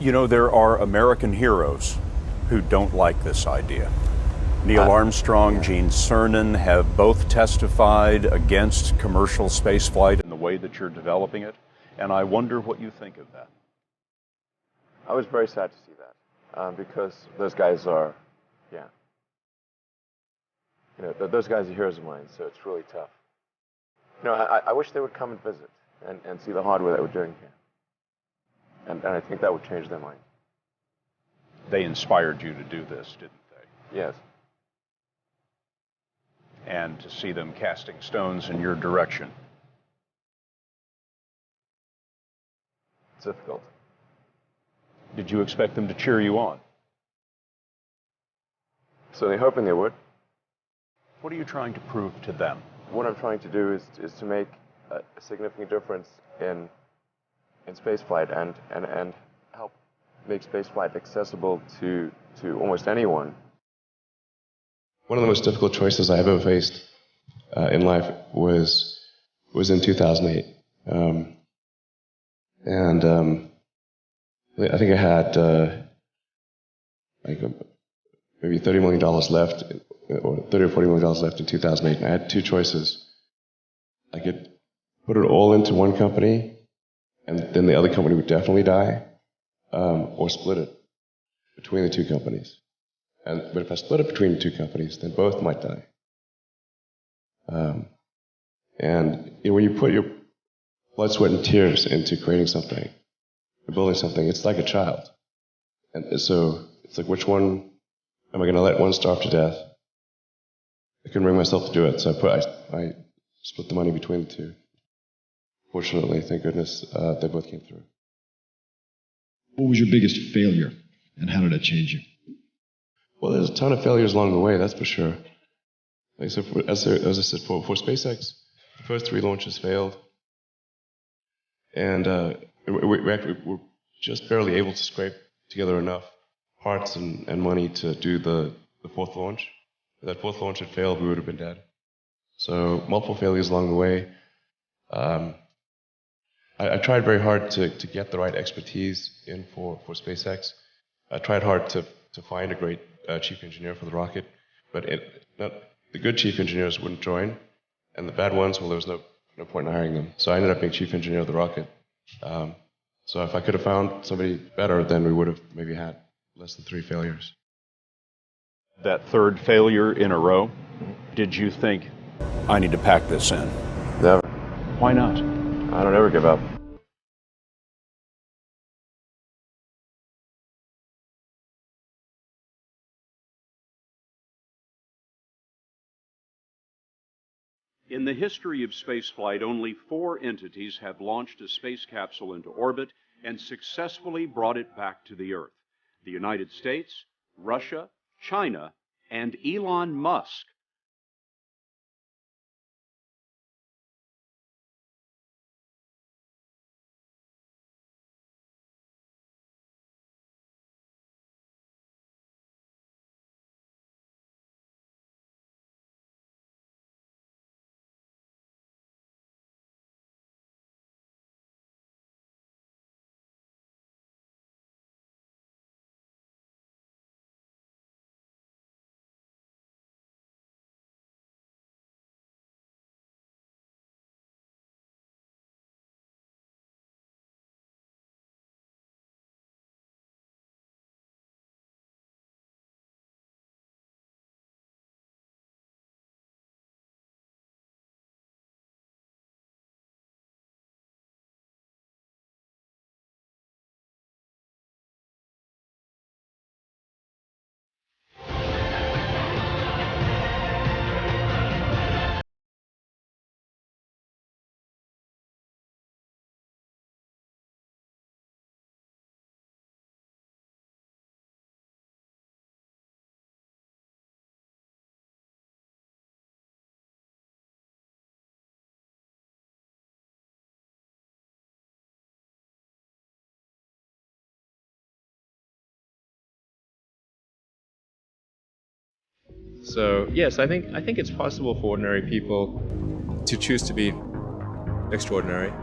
You know, there are American heroes who don't like this idea. Neil Armstrong, Gene Cernan have both testified against commercial spaceflight in the way that you're developing it, and I wonder what you think of that. I was very sad to see that because those guys are, those guys are heroes of mine, so it's really tough. I wish they would come and visit and see the hardware that we're doing here. And I think that would change their mind. They inspired you to do this, didn't they? Yes. And to see them casting stones in your direction. It's difficult. Did you expect them to cheer you on? So they're hoping they would. What are you trying to prove to them? What I'm trying to do is to make a significant difference in spaceflight and help make spaceflight accessible to almost anyone. One of the most difficult choices I have ever faced in life was in 2008. I think I had maybe $30 million left, or $30 or $40 million left in 2008. And I had two choices. I could put it all into one company, and then the other company would definitely die, or split it between the two companies. But if I split it between the two companies, then both might die. When you put your blood, sweat, and tears into creating something, or building something, it's like a child. And so it's like, which one am I going to let one starve to death? I couldn't bring myself to do it, so I split the money between the two. Fortunately, thank goodness, they both came through. What was your biggest failure, and how did that change you? Well, there's a ton of failures along the way, that's for sure. As I said, for SpaceX, the first 3 launches failed. And we're just barely able to scrape together enough parts and money to do the 4th launch. If that 4th launch had failed, we would have been dead. So multiple failures along the way. I tried very hard to get the right expertise in for SpaceX. I tried hard to find a great chief engineer for the rocket, but the good chief engineers wouldn't join, and the bad ones, well, there was no point in hiring them. So I ended up being chief engineer of the rocket. So if I could have found somebody better, then we would have maybe had less than 3 failures. That 3rd failure in a row, did you think, I need to pack this in? Never. Why not? I don't ever give up. In the history of spaceflight, only 4 entities have launched a space capsule into orbit and successfully brought it back to the Earth: the United States, Russia, China, and Elon Musk. So yes, I think it's possible for ordinary people to choose to be extraordinary.